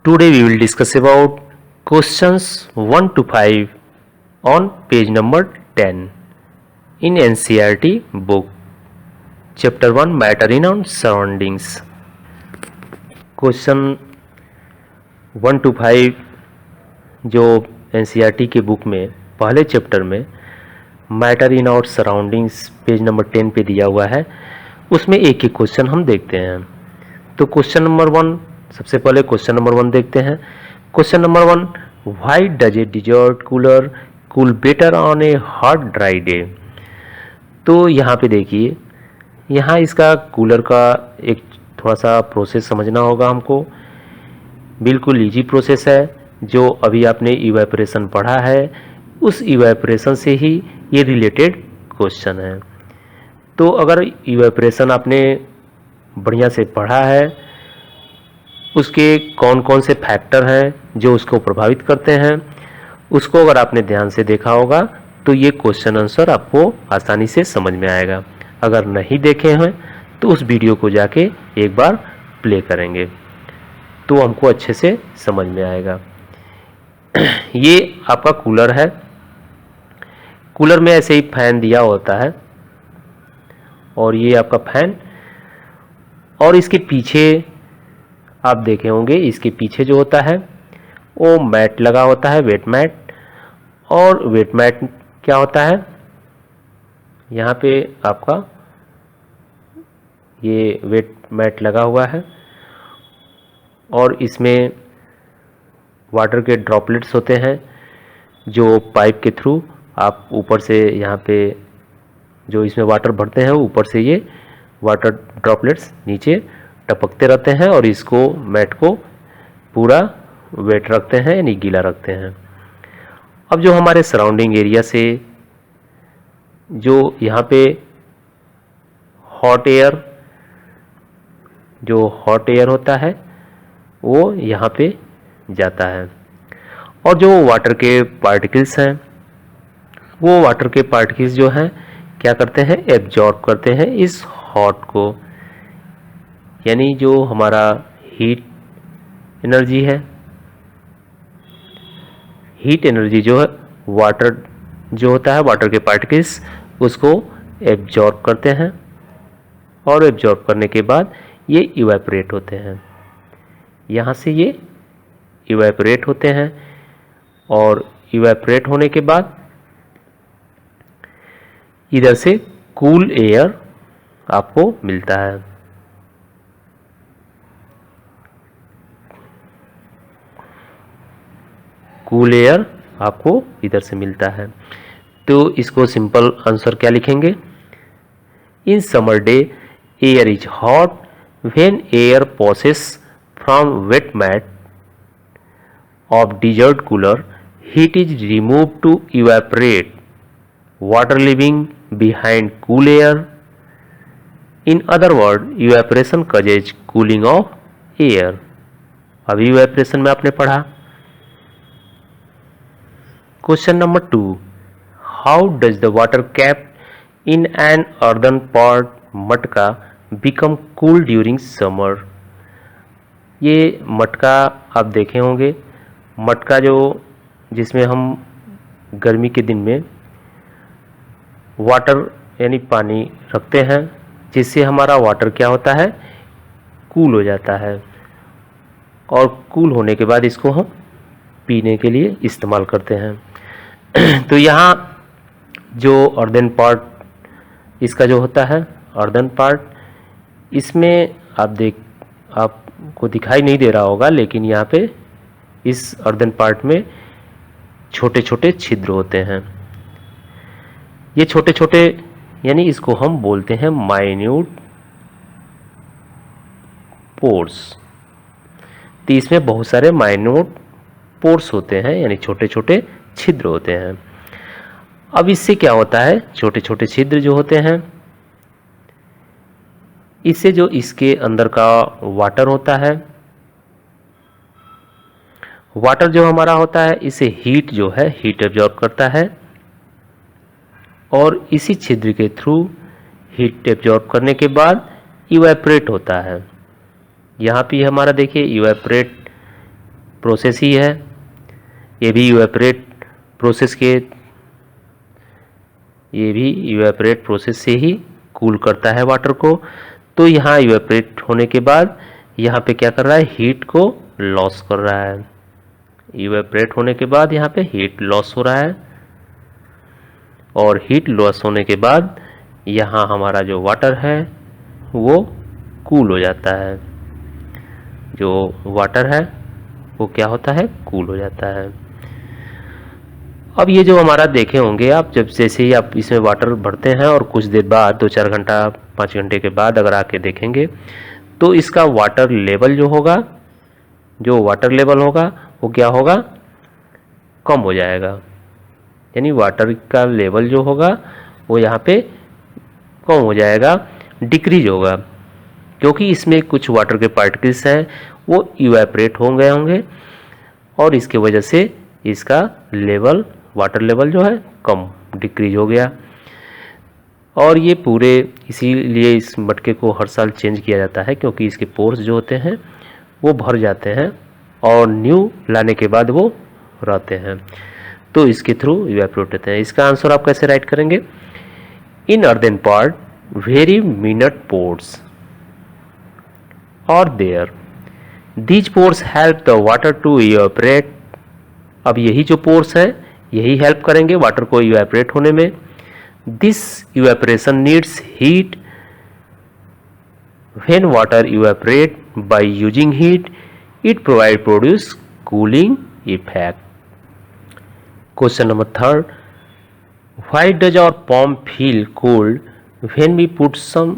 Today we will discuss about questions 1 to 5 on page number 10 in NCERT book. Chapter 1 Matter in our Surroundings. Question 1 to 5 जो NCERT के book में पहले chapter में matter in our surroundings page number 10 पे दिया हुआ है, उसमें एक एक क्वेश्चन हम देखते हैं। तो क्वेश्चन नंबर 1, सबसे पहले क्वेश्चन नंबर 1 देखते हैं। Question number 1, why does a desert cooler cool better on a hot dry day. तो यहाँ पे देखिए, यहाँ इसका कूलर का एक थोड़ा सा प्रोसेस समझना होगा हमको। बिल्कुल इजी प्रोसेस है, जो अभी आपने इवेपोरेशन पढ़ा है उस इवेपोरेशन से ही ये रिलेटेड क्वेश्चन है। तो अगर इवेपोरेशन आपने बढ़िया से पढ़ा है, उसके कौन कौन से फैक्टर हैं जो उसको प्रभावित करते हैं, उसको अगर आपने ध्यान से देखा होगा तो ये क्वेश्चन आंसर आपको आसानी से समझ में आएगा। अगर नहीं देखे हैं तो उस वीडियो को जाके एक बार प्ले करेंगे तो हमको अच्छे से समझ में आएगा। ये आपका कूलर है। कूलर में ऐसे ही फैन दिया होता है और ये आपका फैन, और इसके पीछे आप देखे होंगे, इसके पीछे जो होता है वो मैट लगा होता है, वेट मैट। और वेट मैट क्या होता है, यहाँ पे आपका ये वेट मैट लगा हुआ है और इसमें वाटर के ड्रॉपलेट्स होते हैं जो पाइप के थ्रू आप ऊपर से यहाँ पे जो इसमें वाटर भरते हैं ऊपर से ये वाटर ड्रॉपलेट्स नीचे टपकते रहते हैं और इसको मैट को पूरा वेट रखते हैं, यानी गीला रखते हैं। अब जो हमारे सराउंडिंग एरिया से जो यहाँ पे हॉट एयर होता है वो यहाँ पे जाता है, और जो वाटर के पार्टिकल्स हैं वो वाटर के पार्टिकल्स जो हैं क्या करते हैं, एब्जॉर्ब करते हैं इस हॉट को, यानी जो हमारा हीट एनर्जी है, हीट एनर्जी जो है वाटर जो होता है, वाटर के पार्टिकल्स उसको एब्जॉर्ब करते हैं और एब्जॉर्ब करने के बाद ये इवेपोरेट होते हैं। यहाँ से ये इवेपोरेट होते हैं और इवेपोरेट होने के बाद इधर से कूल एयर आपको मिलता है। कूल एयर आपको इधर से मिलता है। तो इसको सिंपल आंसर क्या लिखेंगे, इन summer day air is hot when air passes from wet mat of desert cooler, heat is removed to evaporate water leaving behind cool air. In other words, evaporation causes cooling of air. अभी evaporation में आपने पढ़ा। Question number 2, how does the water kept in an earthen pot मटका become cool during summer? ये मटका आप देखे होंगे, मटका जो जिसमें हम गर्मी के दिन में वाटर यानी पानी रखते हैं, जिससे हमारा वाटर क्या होता है, कूल हो जाता है, और कूल होने के बाद इसको हम पीने के लिए इस्तेमाल करते हैं। तो यहाँ जो अर्दन पार्ट इसका जो होता है, अर्दन पार्ट, इसमें आपको दिखाई नहीं दे रहा होगा, लेकिन यहाँ पे इस अर्दन पार्ट में छोटे छोटे छिद्र होते हैं। ये छोटे छोटे यानी इसको हम बोलते हैं माइन्यूट पोर्स। तो इसमें बहुत सारे माइन्यूट पोर्स होते हैं, यानी छोटे छोटे छिद्र होते हैं। अब इससे क्या होता है, छोटे छोटे छिद्र जो होते हैं, इससे जो इसके अंदर का वाटर होता है, वाटर जो हमारा होता है, इसे हीट जो है हीट एब्जॉर्ब करता है और इसी छिद्र के थ्रू हीट एब्जॉर्ब करने के बाद इवेपोरेट होता है। यहाँ पे हमारा देखिए इवेपोरेट प्रोसेस ही है, ये भी इवेपोरेट प्रोसेस से ही कूल करता है वाटर को। तो यहाँ इवेपोरेट होने के बाद यहाँ पे क्या कर रहा है, हीट को लॉस कर रहा है। इवेपोरेट होने के बाद यहाँ पे हीट लॉस हो रहा है, और हीट लॉस होने के बाद यहाँ हमारा जो वाटर है वो कूल हो जाता है। जो वाटर है वो क्या होता है, कूल हो जाता है। अब ये जो हमारा देखे होंगे आप, जब जैसे ही आप इसमें वाटर भरते हैं और कुछ देर बाद 2-4 घंटा 5 घंटे के बाद अगर आके देखेंगे तो इसका वाटर लेवल जो होगा, वो क्या होगा, कम हो जाएगा। यानी वाटर का लेवल जो होगा वो यहाँ पे कम हो जाएगा, डिक्रीज होगा, क्योंकि इसमें कुछ वाटर के पार्टिकल्स हैं वो इवेपोरेट हो गए होंगे और इसके वजह से इसका लेवल, वाटर लेवल जो है कम, डिक्रीज हो गया। और ये पूरे, इसीलिए इस मटके को हर साल चेंज किया जाता है, क्योंकि इसके पोर्स जो होते हैं वो भर जाते हैं और न्यू लाने के बाद वो रहते हैं, तो इसके थ्रू इवेपोरेट होते हैं। इसका आंसर आप कैसे राइट करेंगे, इन अर्दन part very minute pores are there these pores help the water to evaporate. अब यही जो पोर्स है यही हेल्प करेंगे वाटर को इवेपोरेट होने में। This evaporation needs heat, when water evaporate by using heat it produce cooling effect. Question number 3, why does our पंप feel cold when we put some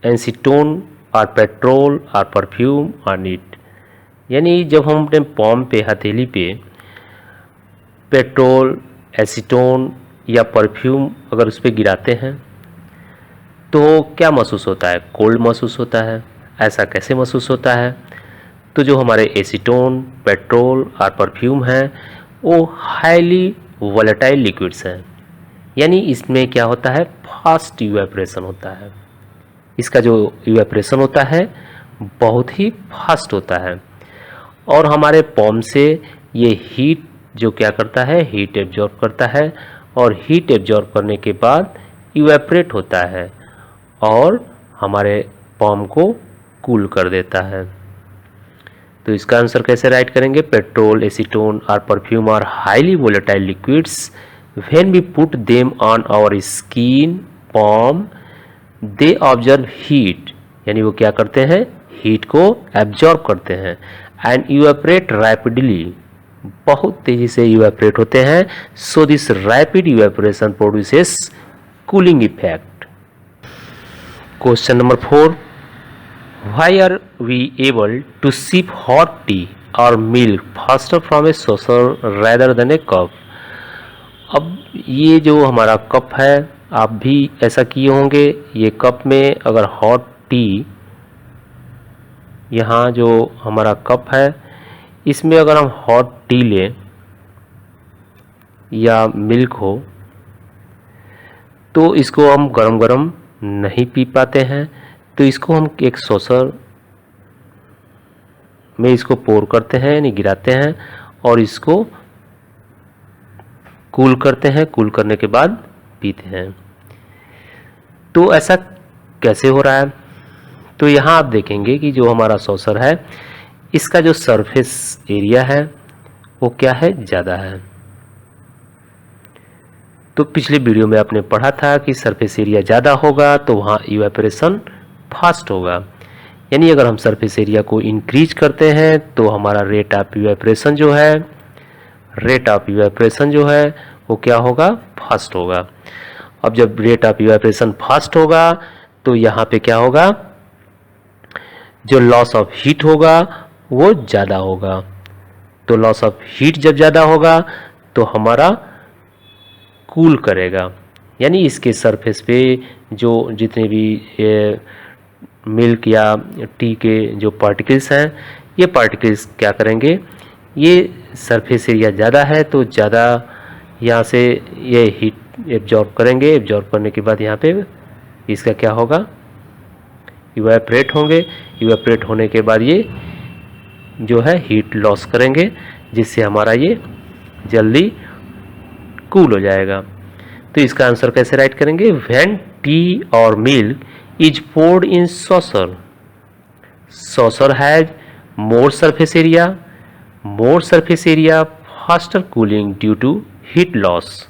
acetone और पेट्रोल और perfume on it. यानी जब हम अपने pump पे, हथेली पे पेट्रोल, एसीटोन या परफ्यूम अगर उस पर गिराते हैं तो क्या महसूस होता है, कोल्ड महसूस होता है। ऐसा कैसे महसूस होता है, तो जो हमारे एसीटोन, पेट्रोल और परफ्यूम हैं वो हाईली वोलेटाइल लिक्विड्स हैं, यानी इसमें क्या होता है, फास्ट इवेपोरेशन होता है। इसका जो इवेपोरेशन होता है बहुत ही फास्ट होता है, और हमारे पंप से ये हीट जो क्या करता है, हीट एब्जॉर्ब करता है, और हीट एब्जॉर्ब करने के बाद इवेपोरेट होता है और हमारे पंप को कूल कर देता है। तो इसका आंसर कैसे राइट करेंगे, पेट्रोल, एसीटोन और perfume are highly volatile liquids, when we put them on our skin, palm, they observe heat, यानी वो क्या करते हैं, हीट को एब्जॉर्ब करते हैं, एंड इवेपोरेट रैपिडली, बहुत तेजी से इवेपोरेट होते हैं। So this rapid evaporation produces cooling effect. Question number 4, why are we able to sip hot tea और milk faster from a saucer rather than a cup. अब ये जो हमारा कप है, आप भी ऐसा किए होंगे, ये कप में अगर हॉट टी, यहाँ जो हमारा कप है इसमें अगर हम हॉट टी लें या मिल्क हो तो इसको हम गरम गरम नहीं पी पाते हैं, तो इसको हम एक सॉसर में इसको पोर करते हैं, यानी गिराते हैं, और इसको कूल करते हैं, कूल करने के बाद पीते हैं। तो ऐसा कैसे हो रहा है, तो यहाँ आप देखेंगे कि जो हमारा सॉसर है इसका जो सरफेस एरिया है वो क्या है, ज़्यादा है। तो पिछले वीडियो में आपने पढ़ा था कि सरफेस एरिया ज़्यादा होगा तो वहाँ इवेपोरेशन फास्ट होगा, यानी अगर हम सरफेस एरिया को इंक्रीज करते हैं तो हमारा रेट ऑफ इवेपोरेशन जो है वो क्या होगा, फास्ट होगा। अब जब रेट ऑफ इवेपोरेशन फास्ट होगा तो यहाँ पे क्या होगा, जो लॉस ऑफ हीट होगा वो ज़्यादा होगा। तो लॉस ऑफ हीट जब ज़्यादा होगा तो हमारा कूल करेगा, यानी इसके सरफेस पे जो जितने भी मिल्क या टी के जो पार्टिकल्स हैं, ये पार्टिकल्स क्या करेंगे, ये सरफेस एरिया ज़्यादा है तो ज़्यादा यहाँ से ये हीट एब्जॉर्ब करेंगे। एब्जॉर्ब करने के बाद यहाँ पे इसका क्या होगा, इवेपोरेट होंगे। इवेपोरेट होने के बाद ये जो है हीट लॉस करेंगे, जिससे हमारा ये जल्दी कूल हो जाएगा। तो इसका आंसर कैसे राइट करेंगे? व्हेन टी और milk is poured in saucer, saucer has more surface area faster cooling due to heat loss.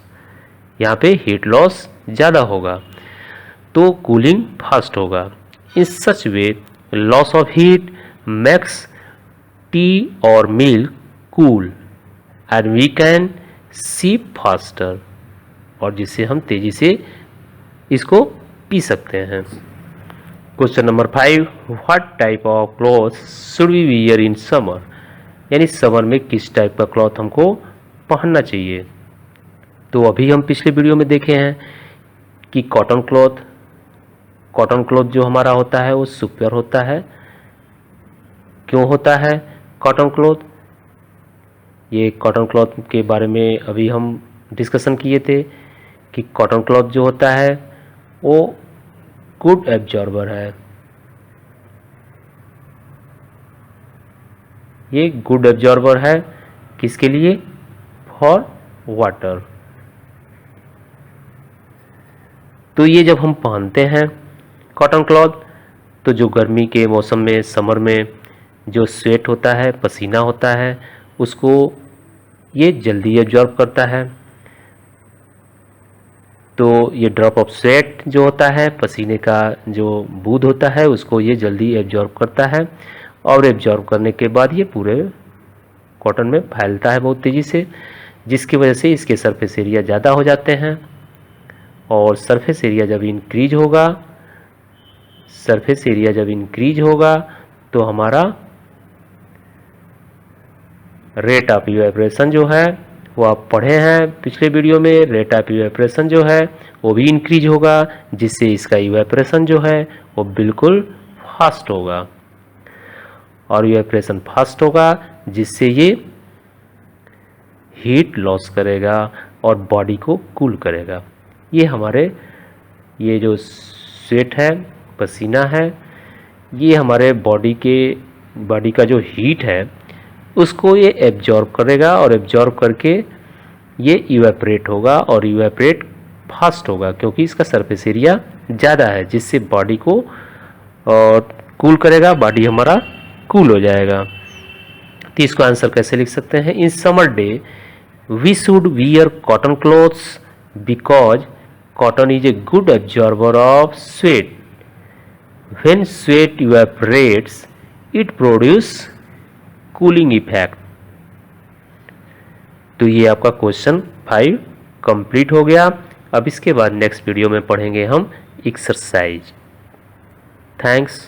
यहाँ पे हीट लॉस ज़्यादा होगा तो कूलिंग फास्ट होगा। In such way loss of heat makes tea और milk cool and we can sip faster, और जिससे हम तेजी से इसको पी सकते हैं। Question number 5, what type of cloth should we wear in summer, यानी समर में किस टाइप का क्लॉथ हमको पहनना चाहिए। तो अभी हम पिछले वीडियो में देखे हैं कि कॉटन क्लॉथ जो हमारा होता है वो सुपर होता है। क्यों होता है कॉटन क्लॉथ? ये कॉटन क्लॉथ के बारे में अभी हम डिस्कशन किए थे कि कॉटन क्लॉथ जो होता है वो गुड एब्जॉर्बर है। ये गुड एब्जॉर्बर है किसके लिए? For water. तो ये जब हम पहनते हैं कॉटन क्लॉथ, तो जो गर्मी के मौसम में समर में जो स्वेट होता है, पसीना होता है, उसको ये जल्दी एब्जॉर्ब करता है। तो ये ड्रॉप ऑफ स्वेट जो होता है, पसीने का जो बूंद होता है, उसको ये जल्दी एब्जॉर्ब करता है और एब्जॉर्ब करने के बाद ये पूरे कॉटन में फैलता है बहुत तेज़ी से, जिसकी वजह से इसके सरफेस एरिया ज़्यादा हो जाते हैं। और सरफेस एरिया जब इंक्रीज होगा तो हमारा रेट ऑफ इवेपोरेशन जो है वो आप पढ़े हैं पिछले वीडियो में, रेट ऑफ इवेपोरेशन जो है वो भी इंक्रीज होगा, जिससे इसका इवेपोरेशन जो है वो बिल्कुल फास्ट होगा। और इवेपोरेशन फास्ट होगा जिससे ये हीट लॉस करेगा और बॉडी को कूल करेगा। ये हमारे ये जो स्वेट है, पसीना है, ये हमारे बॉडी का जो हीट है उसको ये एब्जॉर्ब करेगा और एब्जॉर्ब करके ये इवेपोरेट होगा और इवेपोरेट फास्ट होगा क्योंकि इसका सरफेस एरिया ज़्यादा है, जिससे बॉडी को कूल करेगा, बॉडी हमारा कूल हो जाएगा। तो इसको आंसर कैसे लिख सकते हैं? In summer day we should wear cotton clothes because cotton is a good absorber of sweat. When sweat evaporates, it produces cooling effect. तो ये आपका क्वेश्चन 5 कंप्लीट हो गया। अब इसके बाद नेक्स्ट वीडियो में पढ़ेंगे हम एक्सरसाइज। थैंक्स।